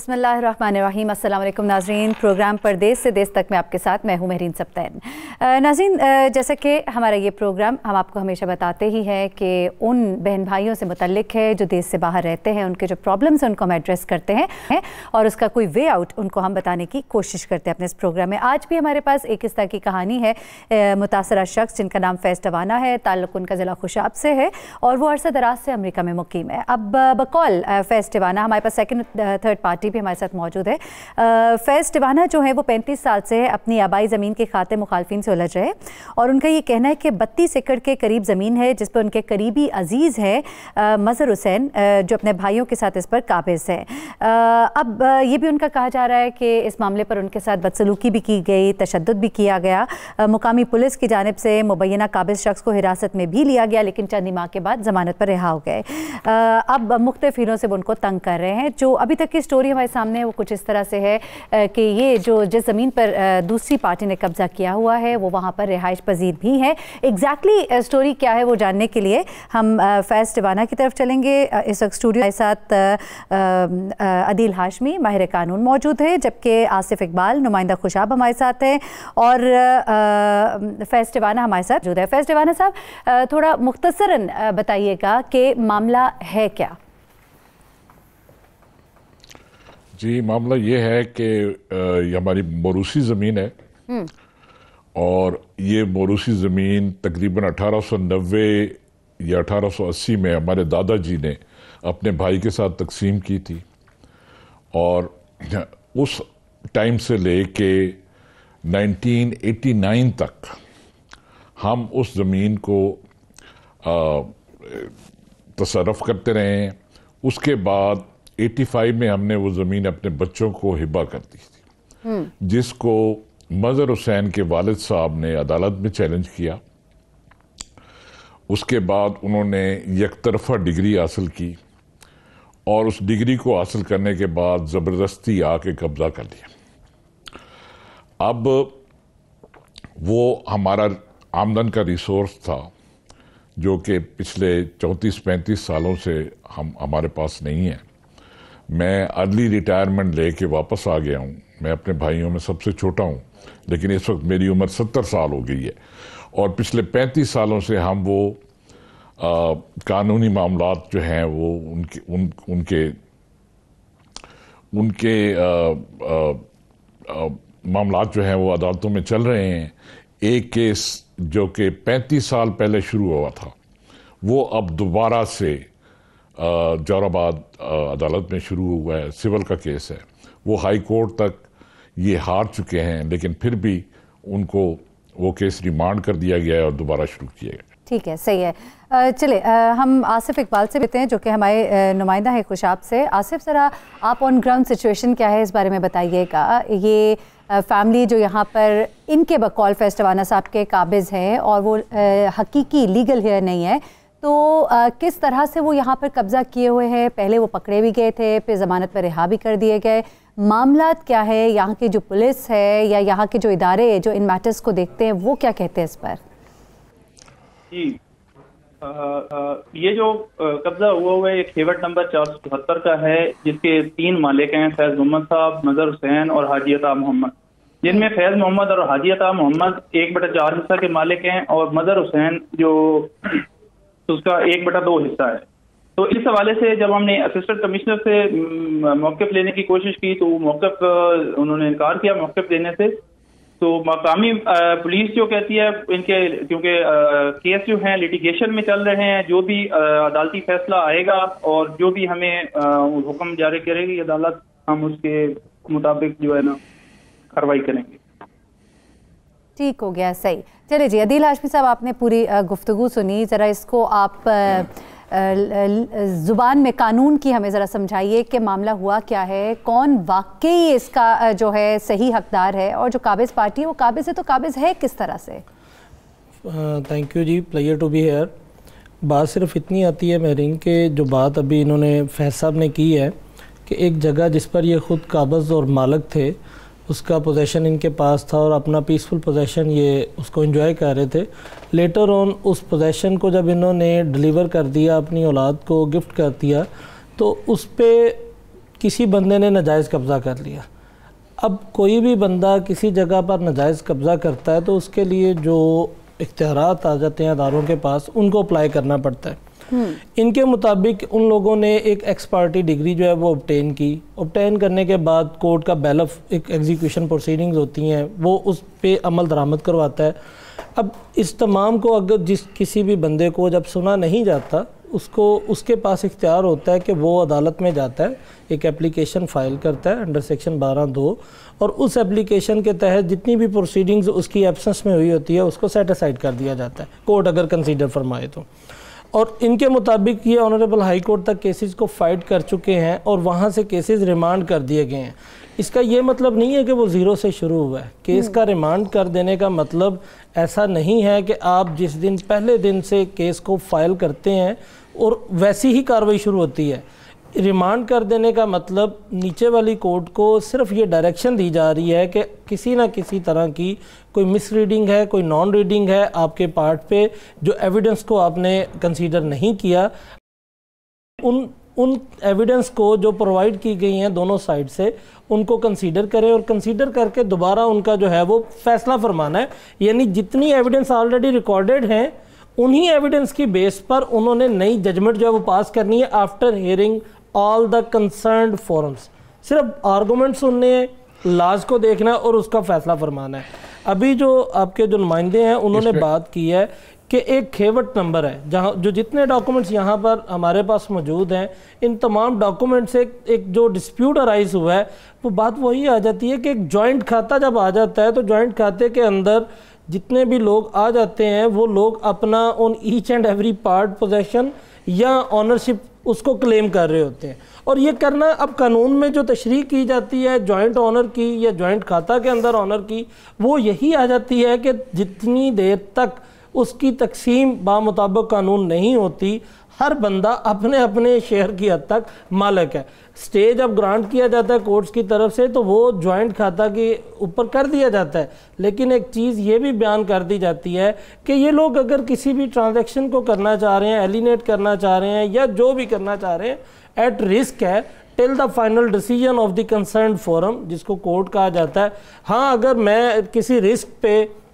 बिस्मिल्लाहिर्रहमानिर्रहीम। अस्सलाम वालेकुम नाज़रीन। प्रोग्राम परदेस से देश तक में आपके साथ मैं हूँ महरीन सब्तैन। नाज़रीन, जैसा कि हमारा ये प्रोग्राम हम आपको हमेशा बताते ही हैं कि उन बहन भाइयों से मुतल्लिक है जो देश से बाहर रहते हैं, उनके जो प्रॉब्लम्स हैं उनको हम एड्रेस करते हैं और उसका कोई वे आउट उनको हम बताने की कोशिश करते हैं अपने इस प्रोग्राम में। आज भी हमारे पास एक इस तरह की कहानी है, मुतासरा शख्स जिनका नाम फैज़ टवाना है, ताल्लुक़ उनका ज़िला खुशाब से है और वो अरसा दराज से अमेरिका में मुकीम है। अब बकौल फैज़ टवाना हमारे पास सेकंड थर्ड पार्टी भी हमारे साथ मौजूद है। फैज़ टवाना जो है वो 35 साल से अपनी आबाई ज़मीन के खाते मुखालफिन से उलझ रहे और उनका ये कहना है कि 32 एकड़ के करीब ज़मीन है जिस पर उनके करीबी अजीज़ है मज़हर हुसैन, जो अपने भाइयों के साथ इस पर काबिज़ है। अब ये भी उनका कहा जा रहा है कि इस मामले पर उनके साथ बदसलूकी भी की गई, तशद्दुद भी किया गया। मुकामी पुलिस की जानिब से मुबैना काबिज़ शख्स को हिरासत में भी लिया गया, लेकिन चंद माह के बाद ज़मानत पर रिहा हो गए। अब मुख्तलिफ हीरों से वो उनको तंग कर रहे हैं। जो अभी तक की स्टोरी हमारे सामने है वो कुछ इस तरह से है कि ये जो जिस ज़मीन पर दूसरी पार्टी ने कब्ज़ा किया हुआ है वो वहाँ पर रिहाइश पजीर भी है। एग्जैक्टली स्टोरी क्या है वो जानने के लिए हम फैज़ टवाना की तरफ चलेंगे। इस वक्त स्टूडियो के साथ अदील हाशमी माहिर कानून मौजूद है, जबकि आसिफ इकबाल नुमाइंदा खुशाब हमारे साथ हैं और फैज़ टवाना हमारे साथ मौजूद है। फैज़ टवाना साहब, थोड़ा मुख्तसरन बताइएगा कि मामला है क्या? जी, मामला ये है कि ये हमारी मोरूसी ज़मीन है और ये मोरूसी ज़मीन तकरीबन 1890 या 1880 में हमारे दादाजी ने अपने भाई के साथ तकसीम की थी और उस टाइम से लेके 1989 तक हम उस ज़मीन को तसर्रफ करते रहे हैं। उसके बाद 85 में हमने वो ज़मीन अपने बच्चों को हिबा कर दी थी, जिसको मज़हर हुसैन के वालिद साहब ने अदालत में चैलेंज किया। उसके बाद उन्होंने यकतरफा डिग्री हासिल की और उस डिग्री को हासिल करने के बाद ज़बरदस्ती आके कब्ज़ा कर लिया। अब वो हमारा आमदन का रिसोर्स था जो कि पिछले 34-35 सालों से हमारे पास नहीं है। मैं अर्ली रिटायरमेंट लेके वापस आ गया हूँ। मैं अपने भाइयों में सबसे छोटा हूँ, लेकिन इस वक्त मेरी उम्र 70 साल हो गई है और पिछले 35 सालों से हम वो कानूनी मामलात जो हैं वो उनके मामलात जो हैं वो अदालतों में चल रहे हैं। एक केस जो कि 35 साल पहले शुरू हुआ था वो अब दोबारा से जोराबाद अदालत में शुरू हुआ है। सिविल का केस है, वो हाई कोर्ट तक ये हार चुके हैं, लेकिन फिर भी उनको वो केस रिमांड कर दिया गया है और दोबारा शुरू किया गया। ठीक है, सही है। चले हम आसिफ इकबाल से लेते हैं जो कि हमारे नुमाइंदा है खुशाब से। आसिफ, ज़रा आप ऑन ग्राउंड सिचुएशन क्या है इस बारे में बताइएगा। ये फैमिली जो यहाँ पर इनके बकौल फैज़ टवाना साहब के काबिज़ है और वो हकीकी लीगल हेयर नहीं है, तो किस तरह से वो यहाँ पर कब्ज़ा किए हुए हैं? पहले वो पकड़े भी गए थे, फिर ज़मानत पर रिहा भी कर दिए गए। मामलात क्या है? यहाँ की जो पुलिस है या यहाँ के जो इदारे जो इन मैटर्स को देखते हैं वो क्या कहते हैं इस पर? जी, ये जो कब्जा हुआ है ये खेवट नंबर 477 का है, जिसके 3 मालिक हैं, फैज़ मोहम्मद साहब, मज़हर हुसैन और हाजी अता मोहम्मद। जिनमें फैज़ मोहम्मद और हाजी अता मोहम्मद 1/4 हिस्सा के मालिक हैं और मज़हर हुसैन जो उसका 1/2 हिस्सा है। तो इस हवाले से जब हमने असिस्टेंट कमिश्नर से मौक़िफ़ लेने की कोशिश की तो मौक़िफ़ उन्होंने इनकार किया मौक़िफ़ देने से। तो मकामी पुलिस जो कहती है इनके, क्योंकि केस जो हैं लिटिगेशन में चल रहे हैं, जो भी अदालती फैसला आएगा और जो भी हमें हुक्म जारी करेगी अदालत, हम उसके मुताबिक जो है ना कार्रवाई करेंगे। ठीक हो गया, सही। चलिए जी, अदील हाशमी साहब, आपने पूरी गुफ्तगू सुनी, ज़रा इसको आप ज़ुबान में कानून की हमें ज़रा समझाइए कि मामला हुआ क्या है, कौन वाकई इसका जो है सही हकदार है और जो काबिज़ पार्टी है वो काबिज़ है तो काबिज़ है किस तरह से? Thank you ji, pleasure to be here. बात सिर्फ इतनी आती है महरीन के जो बात अभी इन्होंने फैज़ साहब ने की है कि एक जगह जिस पर ये ख़ुद काबिज़ और मालिक थे उसका पोजेशन इनके पास था और अपना पीसफुल पोजेशन ये उसको एंजॉय कर रहे थे। लेटर ऑन उस पोजेशन को जब इन्होंने डिलीवर कर दिया, अपनी औलाद को गिफ्ट कर दिया, तो उस पे किसी बंदे ने नाजायज़ कब्ज़ा कर लिया। अब कोई भी बंदा किसी जगह पर नाजायज़ कब्ज़ा करता है तो उसके लिए जो इख्तियारात आ जाते हैं अदारों के पास, उनको अप्लाई करना पड़ता है। इनके मुताबिक उन लोगों ने एक एक्स पार्टी डिग्री जो है वो ऑब्टेन की। ऑब्टेन करने के बाद कोर्ट का बैलफ, एक एग्जीक्यूशन प्रोसीडिंग्स होती हैं, वो उस पे अमल दरामद करवाता है। अब इस तमाम को अगर किसी भी बंदे को जब सुना नहीं जाता, उसके पास इख्तियार होता है कि वो अदालत में जाता है, एक एप्लीकेशन फ़ाइल करता है अंडर सेक्शन 12(2), और उस एप्लीकेशन के तहत जितनी भी प्रोसीडिंग्स उसकी एब्सेंस में हुई होती है उसको सेट असाइड कर दिया जाता है, कोर्ट अगर कंसीडर फरमाए तो। और इनके मुताबिक ये ऑनरेबल हाई कोर्ट तक केसेस को फाइट कर चुके हैं और वहाँ से केसेस रिमांड कर दिए गए हैं। इसका ये मतलब नहीं है कि वो ज़ीरो से शुरू हुआ है। केस का रिमांड कर देने का मतलब ऐसा नहीं है कि आप जिस दिन पहले दिन से केस को फाइल करते हैं और वैसी ही कार्रवाई शुरू होती है। रिमांड कर देने का मतलब नीचे वाली कोर्ट को सिर्फ ये डायरेक्शन दी जा रही है कि किसी ना किसी तरह की कोई मिस रीडिंग है, कोई नॉन रीडिंग है आपके पार्ट पे, जो एविडेंस को आपने कंसीडर नहीं किया, उन एविडेंस को जो प्रोवाइड की गई हैं दोनों साइड से, उनको कंसीडर करें और कंसीडर करके दोबारा उनका जो है वो फैसला फरमाना है। यानी जितनी एविडेंस ऑलरेडी रिकॉर्डेड हैं उन्हीं एविडेंस की बेस पर उन्होंने नई जजमेंट जो है वो पास करनी है after hearing all the concerned forums. सिर्फ आर्गूमेंट सुनने हैं, लाज को देखना है और उसका फैसला फरमाना है। अभी जो आपके जो नुमाइंदे हैं उन्होंने बात की है कि एक खेवट नंबर है, जहाँ जो जितने डॉक्यूमेंट्स यहाँ पर हमारे पास मौजूद हैं, इन तमाम डॉक्यूमेंट से एक जो डिस्प्यूट अराइज हुआ है, वो बात वही आ जाती है कि एक जॉइंट खाता जब आ जाता है तो जॉइंट खाते के अंदर जितने भी लोग आ जाते हैं वो लोग अपना on each and every part possession या ऑनरशिप उसको क्लेम कर रहे होते हैं। और ये करना अब कानून में जो तशरीह की जाती है जॉइंट ऑनर की या जॉइंट खाता के अंदर ऑनर की, वो यही आ जाती है कि जितनी देर तक उसकी तकसीम बामुताबिक कानून नहीं होती, हर बंदा अपने अपने शेयर की हद तक मालिक है। स्टे जब ग्रांट किया जाता है कोर्ट्स की तरफ से तो वो जॉइंट खाता के ऊपर कर दिया जाता है, लेकिन एक चीज़ ये भी बयान कर दी जाती है कि ये लोग अगर किसी भी ट्रांजैक्शन को करना चाह रहे हैं, एलिनेट करना चाह रहे हैं या जो भी करना चाह रहे हैं, एट रिस्क है till the final decision of the concerned forum, जिसको कोर्ट कहा जाता है। हाँ, अगर मैं किसी रिस्क पे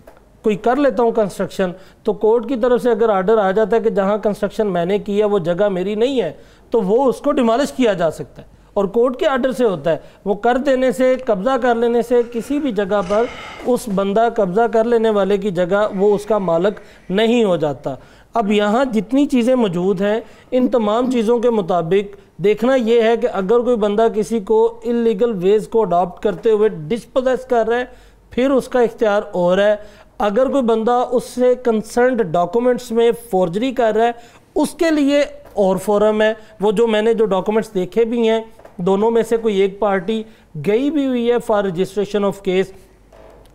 कोई कर लेता हूँ कंस्ट्रक्शन, तो कोर्ट की तरफ से अगर आर्डर आ जाता है कि जहाँ कंस्ट्रक्शन मैंने की है वो जगह मेरी नहीं है, तो वो उसको डिमॉलिश किया जा सकता है और कोर्ट के आर्डर से होता है। वो कर देने से, कब्ज़ा कर लेने से किसी भी जगह पर उस बंदा कब्ज़ा कर लेने वाले की जगह वो उसका मालिक नहीं हो जाता। अब यहाँ जितनी चीज़ें मौजूद हैं, इन तमाम चीज़ों के मुताबिक देखना ये है कि अगर कोई बंदा किसी को इलीगल वेज को अडॉप्ट करते हुए डिस्पोजेस कर रहा है, फिर उसका इख्तियार और है। अगर कोई बंदा उससे कंसर्न्ड डॉक्यूमेंट्स में फोर्जरी कर रहा है, उसके लिए और फोरम है। वो जो मैंने जो डॉक्यूमेंट्स देखे भी हैं, दोनों में से कोई एक पार्टी गई भी हुई है फॉर रजिस्ट्रेशन ऑफ केस।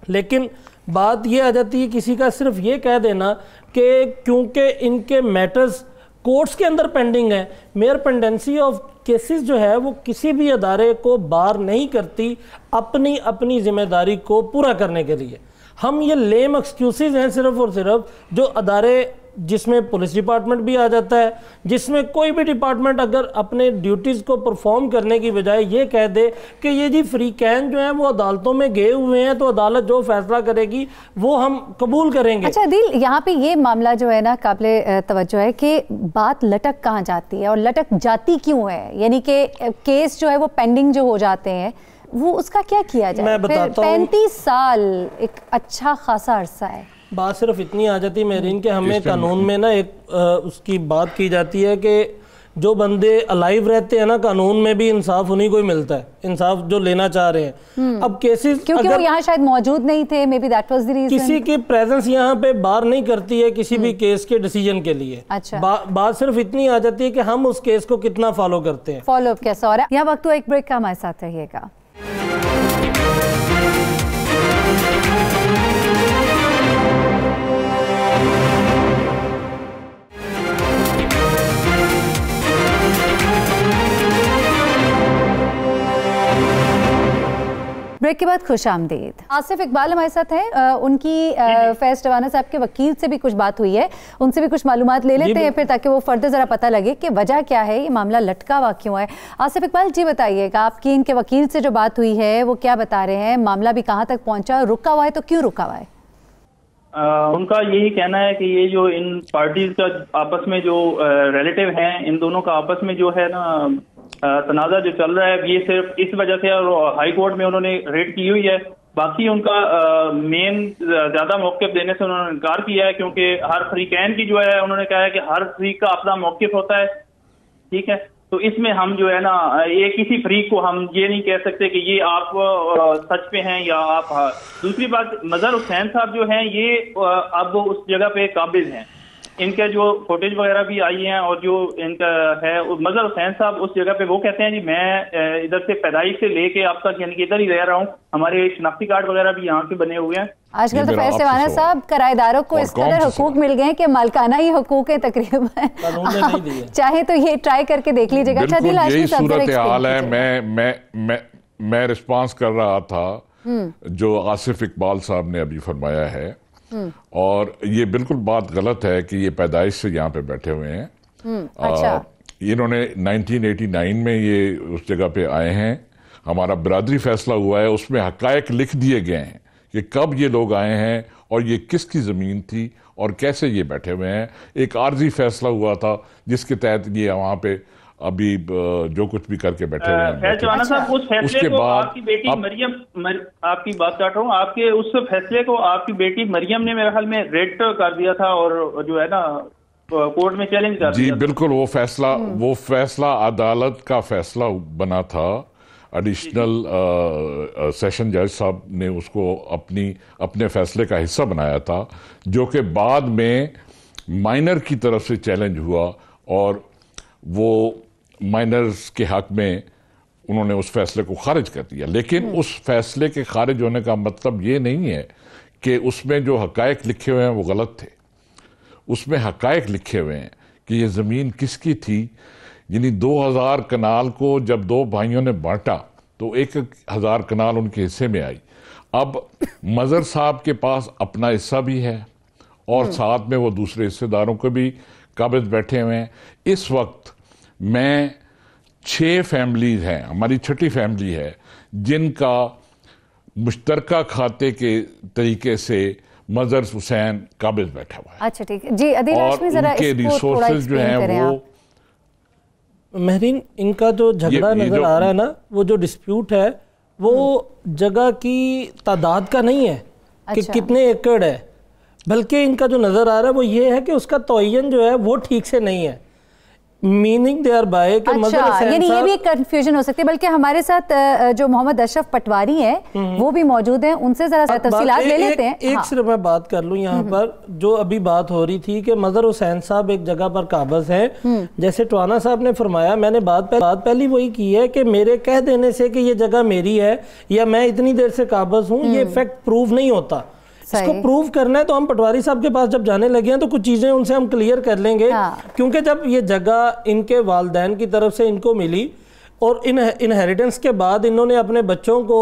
लेकिन बात ये आ जाती है किसी का सिर्फ ये कह देना कि क्योंकि इनके मैटर्स कोर्ट्स के अंदर पेंडिंग है, मेयर पेंडेंसी ऑफ केसेस जो है वो किसी भी अदारे को बार नहीं करती अपनी अपनी जिम्मेदारी को पूरा करने के लिए। हम ये लेम एक्सक्यूज़ेस हैं सिर्फ और सिर्फ जो अदारे, जिसमें पुलिस डिपार्टमेंट भी आ जाता है, जिसमें कोई भी डिपार्टमेंट अगर अपने ड्यूटीज़ को परफॉर्म करने की बजाय ये कह दे कि ये जी फ्री कैन जो है वो अदालतों में गए हुए हैं तो अदालत जो फैसला करेगी वो हम कबूल करेंगे। अच्छा दिल, यहाँ पे ये मामला जो है ना काबिले तवज्जो है कि बात लटक कहाँ जाती है और लटक जाती क्यों है, यानी कि केस जो है वो पेंडिंग जो हो जाते हैं वो उसका क्या किया जाए? मैं बताता हूँ, 35 साल एक अच्छा खासा अरसा है। बात सिर्फ इतनी आ जाती है मेरीन के हमें कानून में ना एक उसकी बात की जाती है कि जो बंदे अलाइव रहते हैं ना, कानून में भी इंसाफ उन्हीं को ही मिलता है, इंसाफ जो लेना चाह रहे हैं। अब केसेस क्योंकि वो यहाँ शायद मौजूद नहीं थे, maybe that was the reason. किसी की प्रेजेंस यहाँ पे बार नहीं करती है किसी भी केस के डिसीजन के लिए। अच्छा, बात सिर्फ इतनी आ जाती है कि हम उस केस को कितना फॉलो करते हैं, फॉलो अप कैसा हो रहा है। यहाँ वक्त एक ब्रेक का, हमारे साथ रहिएगा। ब्रेक ब्रेक के बाद खुश आमदीद। आसिफ इकबाल हमारे साथ हैं, उनकी फैज़ टवाना साहब के वकील से भी कुछ बात हुई है, उनसे भी कुछ मालूमात ले लेते हैं फिर, ताकि वो फर्दर ज़रा पता लगे कि वजह क्या है, ये मामला लटका हुआ क्यों है। आसिफ इकबाल जी बताइएगा, आपकी इनके वकील से जो बात हुई है वो क्या बता रहे हैं, मामला भी कहाँ तक पहुँचा, रुका हुआ है तो क्यों रुका हुआ है? उनका यही कहना है कि ये जो इन पार्टीज का आपस में जो रिलेटिव हैं, इन दोनों का आपस में जो है ना तनाज़ा जो चल रहा है, ये सिर्फ इस वजह से और हाई कोर्ट में उन्होंने रेड की हुई है। बाकी उनका मेन ज्यादा मौक़िफ़ देने से उन्होंने इनकार किया है, क्योंकि हर फ्रीकैन की जो है उन्होंने कहा है कि हर फ्रीक का अपना मौक़िफ़ होता है, ठीक है। तो इसमें हम जो है ना, ये किसी फ्रीक को हम ये नहीं कह सकते कि ये आप सच पे हैं या आप। दूसरी बात, मजहर हुसैन साहब जो हैं ये अब उस जगह पे काबिज हैं, इनके जो फुटेज वगैरह भी आई हैं और जो इनका है, मजहर हुसैन साहब उस जगह पे वो कहते हैं जी मैं इधर से पैदाइश से लेके अब तक यानी कि इधर ही रह रहा हूँ, हमारे शनाख्ती कार्ड वगैरह भी यहाँ के बने हुए हैं। आजकल तो फैज़ टवाना साहब किराएदारों को इस कदर हुकूक मिल गए हैं कि मालकाना ही हुकूक है तकरीबन, चाहे तो ये ट्राई करके देख लीजिएगा। अच्छा दिल, यही सूरत हाल है। मैं रिस्पांस कर रहा था जो आसिफ इकबाल साहब ने अभी फरमाया है, और ये बिल्कुल बात गलत है कि ये पैदाइश से यहाँ पे बैठे हुए हैं। अच्छा। इन्होंने 1989 में ये उस जगह पे आए हैं, हमारा बरादरी फैसला हुआ है, उसमें हकायक लिख दिए गए हैं कि कब ये लोग आए हैं और ये किसकी ज़मीन थी और कैसे ये बैठे हुए हैं। एक आर्जी फैसला हुआ था जिसके तहत ये वहाँ पे अभी जो कुछ भी करके बैठे हुए हैं। फैज़ टवाना साहब, उस फैसले को आपकी बेटी मरियम, आपकी बात काट रहा हूँ, आपके उस फैसले को आपकी बेटी मरियम ने मेरे ख्याल में रेड कर दिया था और जो है ना कोर्ट में चैलेंज कर दिया। जी बिल्कुल, वो फैसला अदालत का फैसला बना था। एडिशनल सेशन जज साहब ने उसको अपने फैसले का हिस्सा बनाया था, जो कि बाद में माइनर की तरफ से चैलेंज हुआ और वो माइनर्स के हक में उन्होंने उस फैसले को खारिज कर दिया। लेकिन उस फैसले के खारिज होने का मतलब ये नहीं है कि उसमें जो हकायक लिखे हुए हैं वो गलत थे। उसमें हकायक लिखे हुए हैं कि ये ज़मीन किसकी थी। यानी 2000 कनाल को जब दो भाइयों ने बांटा तो 1000 कनाल उनके हिस्से में आई। अब मजहर साहब के पास अपना हिस्सा भी है और साथ में वो दूसरे हिस्सेदारों को भी काबिज बैठे हुए हैं। इस वक्त मैं 6 फैमिलीज हैं, हमारी छठी फैमिली है, जिनका मुश्तरका खाते के तरीके से मजहर हुसैन काबिज बैठा हुआ है। अच्छा ठीक है जी, अदील हाशमी, जरा उनके रिसोर्सेज जो हैं वो महरीन, इनका जो झगड़ा नजर आ रहा है ना, वो जो डिस्प्यूट है वो जगह की तादाद का नहीं है कि कितने एकड़ है, बल्कि इनका जो नजर आ रहा है वो ये है कि उसका तयन जो है वो ठीक से नहीं है। मीनिंग दे आर बाय कि अच्छा, यानी ये भी एक कंफ्यूजन हो सकती है। बल्कि हमारे साथ जो मोहम्मद अशरफ पटवारी हैं वो भी मौजूद हैं, उनसे जरा तफसीलात ले लेते हैं। एक सिर्फ मैं बात कर लूं यहाँ पर, जो अभी बात हो रही थी कि मजहर हुसैन साहब एक जगह पर काबिज हैं, जैसे टवाना साहब ने फरमाया, मैंने बात पहली वही की है कि मेरे कह देने से कि ये जगह मेरी है या मैं इतनी देर से काबिज हूँ, ये फैक्ट प्रूव नहीं होता। इसको प्रूव करना है तो हम पटवारी साहब के पास जब जाने लगे हैं तो कुछ चीजें उनसे हम क्लियर कर लेंगे। क्योंकि जब ये जगह इनके वालिदैन की तरफ से इनको मिली और इनहेरिटेंस के बाद इन्होंने अपने बच्चों को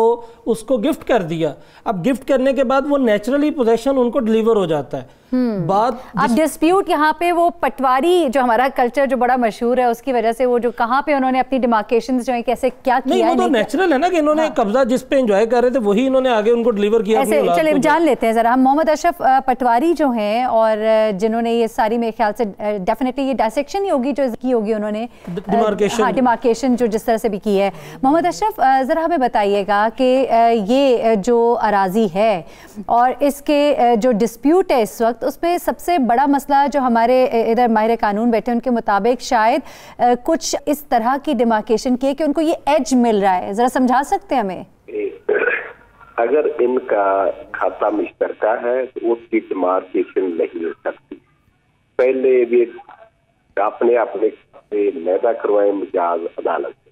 उसको गिफ्ट कर दिया, अब गिफ्ट करने के बाद वो नेचुरली पोजेशन उनको डिलीवर हो जाता है। बात अब डिस्प्यूट यहाँ पे वो पटवारी जो हमारा कल्चर जो बड़ा मशहूर है उसकी वजह से वो जो कहाँ पे उन्होंने अपनी डिमार्केशन जो है कैसे क्या किया नहीं, वो तो नेचुरल है ना कि इन्होंने कब्जा जिस पे एंजाय कर रहे थे वही इन्होंने आगे उनको डिलीवर किया। ऐसे चलिए जान लेते हैं जरा हम मोहम्मद अशरफ पटवारी जो हैं और जिन्होंने ये सारी मेरे ख्याल से डेफिनेटली ये डायसेक्शन ही होगी जो की होगी उन्होंने डिमार्केशन जो जिस तरह से भी की है। मोहम्मद अशरफ जरा हमें बताइएगा कि ये जो अराजी है और इसके जो डिस्प्यूट है इस वक्त, उसमें सबसे बड़ा मसला जो हमारे इधर माहिर कानून बैठे उनके मुताबिक शायद कुछ इस तरह की डिमार्केशन की है कि उनको ये एज मिल रहा है, जरा समझा सकते हैं हमें? अगर इनका खाता मुश्तरका है तो उसकी डिमार्केशन नहीं हो सकती। पहले भी अपने मैदा करवाए मुजाज अदालत से,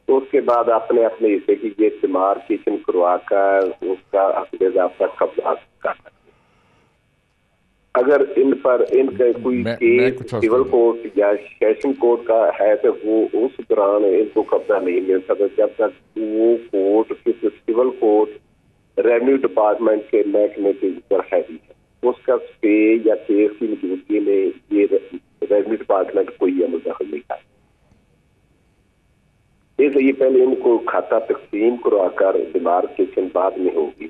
तो उसके बाद अपने हिस्से की ये डिमार्केशन करवा कर उसका कब्जा कर सकते। اگر ان پر ان کا کوئی کیس سول کورٹ یا سیشن کورٹ کا ہے تو وہ اس دوران ان کو قبضہ نہیں مل سکتا جب تک وہ کورٹ کسی سول کورٹ ریونیو ڈپارٹمنٹ کے محکمے کے اوپر ہے اس کا اسٹے یا کیس کی موجودگی میں یہ ریونیو ڈپارٹمنٹ کوئی عمل دخل نہیں کرتا. اس لیے پہلے ان کو کھاتا تقسیم کروا کر ڈیمارکیشن بعد میں ہوگی.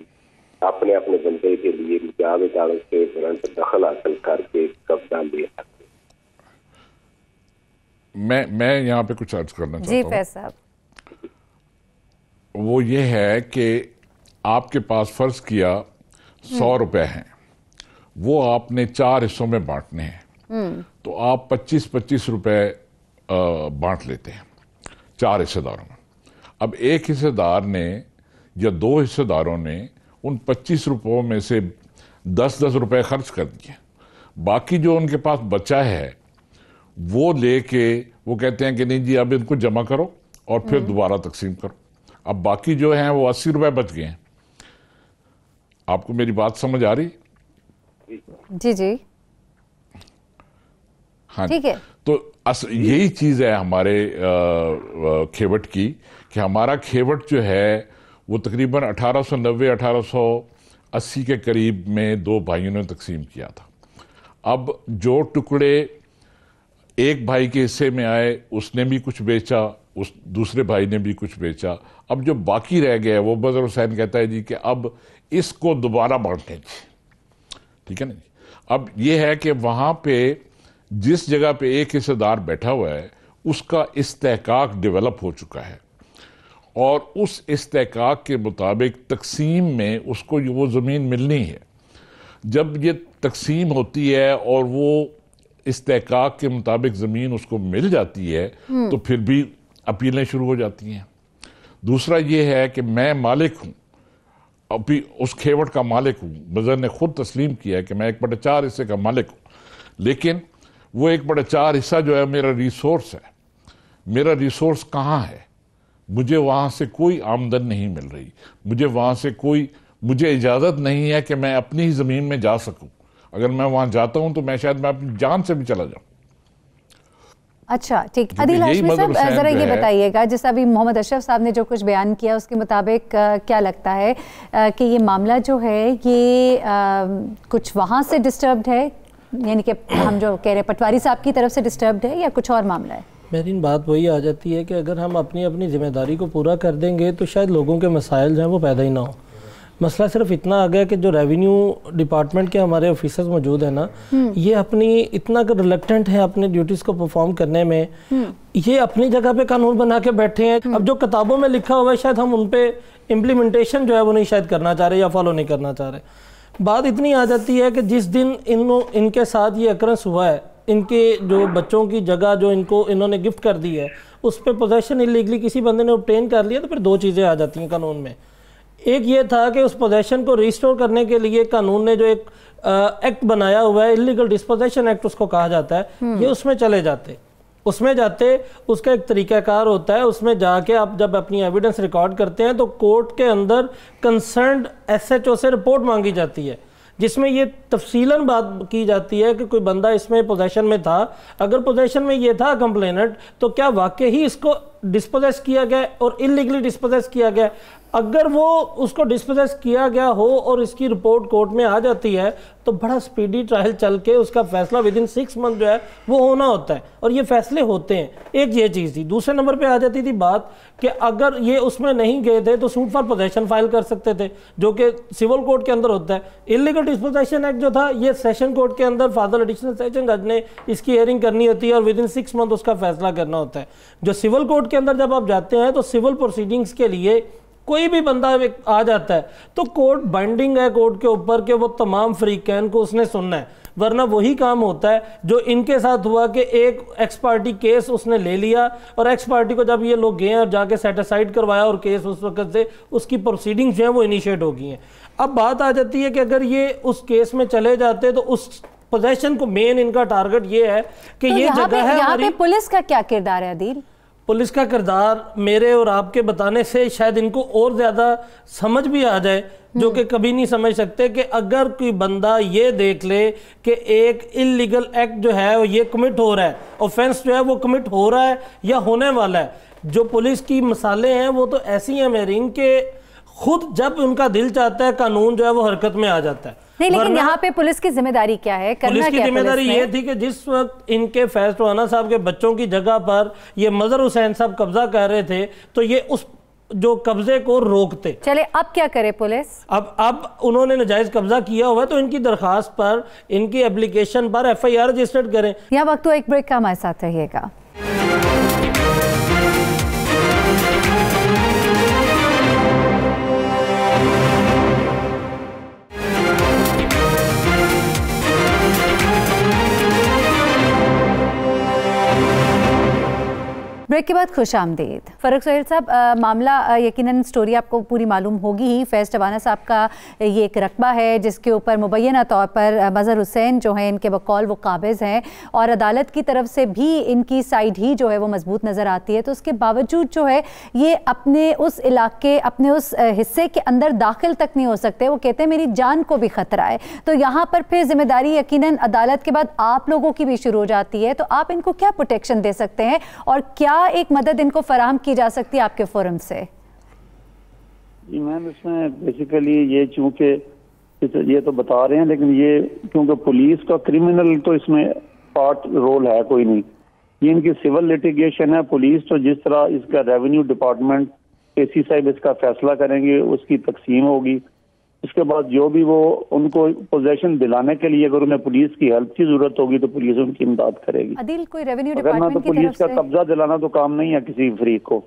اپنے اپنے بندے کے لیے مجاز عدالت سے ترنت دخل حاصل کر کے قبضہ لے سکتے. میں یہاں پہ کچھ عرض کرنا چاہتا ہوں. جی فیض صاحب. وہ یہ ہے کہ آپ کے پاس فرض کیا 100 روپے ہیں, وہ آپ نے 4 حصوں میں بانٹنے ہیں, تو آپ 25-25 روپے بانٹ لیتے ہیں 4 حصے داروں میں. اب ایک حصے دار نے یا 2 حصے داروں نے ان 25 روپوں میں سے 10-10 روپے خرچ کر دیے. باقی جو ان کے پاس بچا ہے وہ لے کے وہ کہتے ہیں کہ نہیں جی اب ان کو جمع کرو اور پھر دوبارہ تقسیم کرو. اب باقی جو ہیں وہ 80 روپے بچ گئے ہیں. آپ کو میری بات سمجھ آ رہی؟ جی جی ہاں ٹھیک ہے. تو یہی چیز ہے ہمارے کھیوٹ کی کہ ہمارا کھیوٹ جو ہے وہ تقریباً 1890-1880 کے قریب میں 2 بھائیوں نے تقسیم کیا تھا. اب جو ٹکڑے ایک بھائی کے حصے میں آئے اس نے بھی کچھ بیچا, اس دوسرے بھائی نے بھی کچھ بیچا. اب جو باقی رہ گیا وہ بدر حسین کہتا ہے جی کہ اب اس کو دوبارہ بانٹنے جی. ٹھیک ہے نا جی. اب یہ ہے کہ وہاں پہ جس جگہ پہ ایک حصہ دار بیٹھا ہوا ہے اس کا استحقاق ڈیولپ ہو چکا ہے اور اس استحقاق کے مطابق تقسیم میں اس کو وہ زمین ملنی ہے. جب یہ تقسیم ہوتی ہے اور وہ استحقاق کے مطابق زمین اس کو مل جاتی ہے تو پھر بھی اپیلیں شروع ہو جاتی ہیں. دوسرا یہ ہے کہ میں مالک ہوں, ابھی اس کھیوٹ کا مالک ہوں, بزر نے خود تسلیم کیا ہے کہ میں 1/4 حصے کا مالک ہوں, لیکن وہ 1/4 حصہ جو ہے میرا ریسورس ہے. میرا ریسورس کہاں ہے؟ مجھے وہاں سے کوئی آمدن نہیں مل رہی, مجھے وہاں سے مجھے اجازت نہیں ہے کہ میں اپنی ہی زمین میں جا سکوں. اگر میں وہاں جاتا ہوں تو میں شاید میں اپنی جان سے بھی چلا جاؤں. اچھا ٹھیک. عدیل ہاشمی صاحب ذرا یہ بتائیے گا, جیسا ابھی محمد اشرف صاحب نے جو کچھ بیان کیا اس کے مطابق کیا لگتا ہے کہ یہ معاملہ جو ہے یہ کچھ وہاں سے ڈسٹربڈ ہے, یعنی کہ ہم جو کہہ رہے ہیں پٹواری صاحب کی طرف سے ڈسٹربڈ ہے یا کچھ اور معاملہ ہے؟ میرین بات وہی آ جاتی ہے کہ اگر ہم اپنی ذمہ داری کو پورا کر دیں گے تو شاید لوگوں کے مسائل جو ہیں وہ پیدا ہی نہ ہوں. مسئلہ صرف اتنا آ گیا کہ جو ریونیو ڈپارٹمنٹ کے ہمارے آفیسرز موجود ہیں نا, یہ اپنی اتنا ریلیکٹنٹ ہیں اپنے ڈیوٹیز کو پرفارم کرنے میں, یہ اپنی جگہ پہ قانون بنا کے بیٹھے ہیں. اب جو کتابوں میں لکھا ہوا ہے شاید ہم ان پہ امپلیمنٹیشن جو ہے وہ نہیں شاید کرنا چاہ رہے یا فالو نہیں کرنا چاہ رہے. بات اتنی آ جاتی ہے کہ جس دن ان کے ساتھ یہ اکرنس ہوا ہے, ان کے جو بچوں کی جگہ جو انہوں نے گفٹ کر دی ہے اس پہ پوزیشن انلیگلی کسی بندے نے اوبٹین کر لیا, تو پھر 2 چیزیں آ جاتی ہیں قانون میں. ایک یہ تھا کہ اس پوزیشن کو ریسٹور کرنے کے لیے قانون نے جو ایک ایکٹ بنایا ہوا ہے, انلیگل ڈسپوزیشن ایکٹ اس کو کہا جاتا ہے, یہ اس میں چلے جاتے, اس میں جاتے, اس کا ایک طریقہ کار ہوتا ہے. اس میں جا کے آپ جب اپنی ایویڈنس ریکارڈ کرتے ہیں تو کورٹ کے اندر کنسرنڈ SHO سے رپورٹ مانگی جاتی ہے جس میں یہ تفصیلاً بات کی جاتی ہے کہ کوئی بندہ اس میں پوزیشن میں تھا, اگر پوزیشن میں یہ تھا کمپلیننٹ تو کیا واقعی اس کو ڈسپوزیس کیا گیا اور انلیگلی ڈسپوزیس کیا گیا. اگر وہ اس کو ڈسپوزیس کیا گیا ہو اور اس کی رپورٹ کورٹ میں آ جاتی ہے تو بڑا سپیڈی ٹرائل چل کے اس کا فیصلہ ودن 6 منتھ جو ہے وہ ہونا ہوتا ہے, اور یہ فیصلے ہوتے ہیں. ایک یہ چیز تھی. دوسرے نمبر پہ آ جاتی تھی بات کہ اگر یہ اس میں نہیں گئے تھے تو سوٹ فار پوزیشن فائل کر سکتے تھے, جو کہ سول کورٹ کے اندر ہوتا ہے. انلیگل ڈسپوزیشن ایکٹ جو تھا یہ سیشن کورٹ کے اندر فادر ایڈیشنل سیشن جج نے اس کی ہیئرنگ کرنی ہوتی ہے اور ودن 6 منتھ اس کا فیصلہ کرنا ہوتا ہے. جو سول کورٹ کے اندر جب آپ جاتے ہیں تو سول پروسیڈنگز کے لیے کوئی بھی بندہ آ جاتا ہے تو کورٹ بائنڈنگ ہے کورٹ کے اوپر کہ وہ تمام فریقین کو اس نے سننا ہے, ورنہ وہی کام ہوتا ہے جو ان کے ساتھ ہوا کہ ایک ایکس پارٹی کیس اس نے لے لیا اور ایکس پارٹی کو جب یہ لوگ گئے اور جا کے سیٹ اسائڈ کروایا اور کیس اس وقت سے اس کی پروسیڈنگز جو ہیں وہ انیشیٹ ہو گئی ہیں. اب بات آ جاتی ہے کہ اگر یہ اس کیس میں چلے جاتے تو اس پوزیشن کو مین ان کا ٹارگٹ یہ ہے کہ یہ جگہ ہے. یہاں پہ پولیس کا کیا کردار ہے عدیل؟ पुलिस का किरदार मेरे और आपके बताने से शायद इनको और ज़्यादा समझ भी आ जाए, जो कि कभी नहीं समझ सकते कि अगर कोई बंदा ये देख ले कि एक इलीगल एक्ट जो है ये कमिट हो रहा है, ऑफेंस जो है वो कमिट हो रहा है या होने वाला है, जो पुलिस की मिसालें हैं वो तो ऐसी हैं मेरीन के खुद जब उनका दिल चाहता है कानून जो है वो हरकत में आ जाता है। नहीं, लेकिन यहाँ पे पुलिस की जिम्मेदारी क्या है? पुलिस की जिम्मेदारी ये थी कि जिस वक्त इनके फैज टोहाना साहब के बच्चों की जगह पर ये मजहर हुसैन साहब कब्जा कर रहे थे तो ये उस जो कब्जे को रोकते। चले अब क्या करे पुलिस? अब उन्होंने नाजायज कब्जा किया हुआ है तो इनकी दरखास्त पर, इनकी एप्लीकेशन पर FIR रजिस्टर्ड करें। यहाँ वक्त एक ब्रेक का, हमारे साथ रहिएगा। ब्रेक के बाद खुश आमदीद। फरूख सोहेल साहब, मामला यकीनन स्टोरी आपको पूरी मालूम होगी ही। फैज़ टोहाना साहब का ये एक रकबा है जिसके ऊपर मुबैना तौर पर मजहर हुसैन जो है इनके बकौल वो काबिज़ हैं और अदालत की तरफ से भी इनकी साइड ही जो है वो मजबूत नज़र आती है। तो उसके बावजूद जो है ये अपने उस इलाके, अपने उस हिस्से के अंदर दाखिल तक नहीं हो सकते। वो कहते हैं मेरी जान को भी ख़तरा है। तो यहाँ पर फिर जिम्मेदारी यकीनन अदालत के बाद आप लोगों की भी शुरू हो जाती है। तो आप इनको क्या प्रोटेक्शन दे सकते हैं और क्या एक मदद इनको फराहम की जा सकती है आपके फोरम से? जी मैम, इसमें बेसिकली ये चूंकि ये तो बता रहे हैं, लेकिन ये क्योंकि पुलिस का क्रिमिनल तो इसमें पार्ट रोल है कोई नहीं, ये इनकी सिविल लिटिगेशन है। पुलिस तो जिस तरह इसका रेवेन्यू डिपार्टमेंट AC साहब इसका फैसला करेंगे, उसकी तकसीम होगी, इसके बाद जो भी वो उनको पोजेशन दिलाने के लिए अगर उन्हें पुलिस की हेल्प की जरूरत होगी तो पुलिस उनकी इमदाद करेगी। अदिल, कोई रेवेन्यू डिपार्टमेंट तो पुलिस का कब्जा दिलाना तो काम नहीं है किसी फरीक को।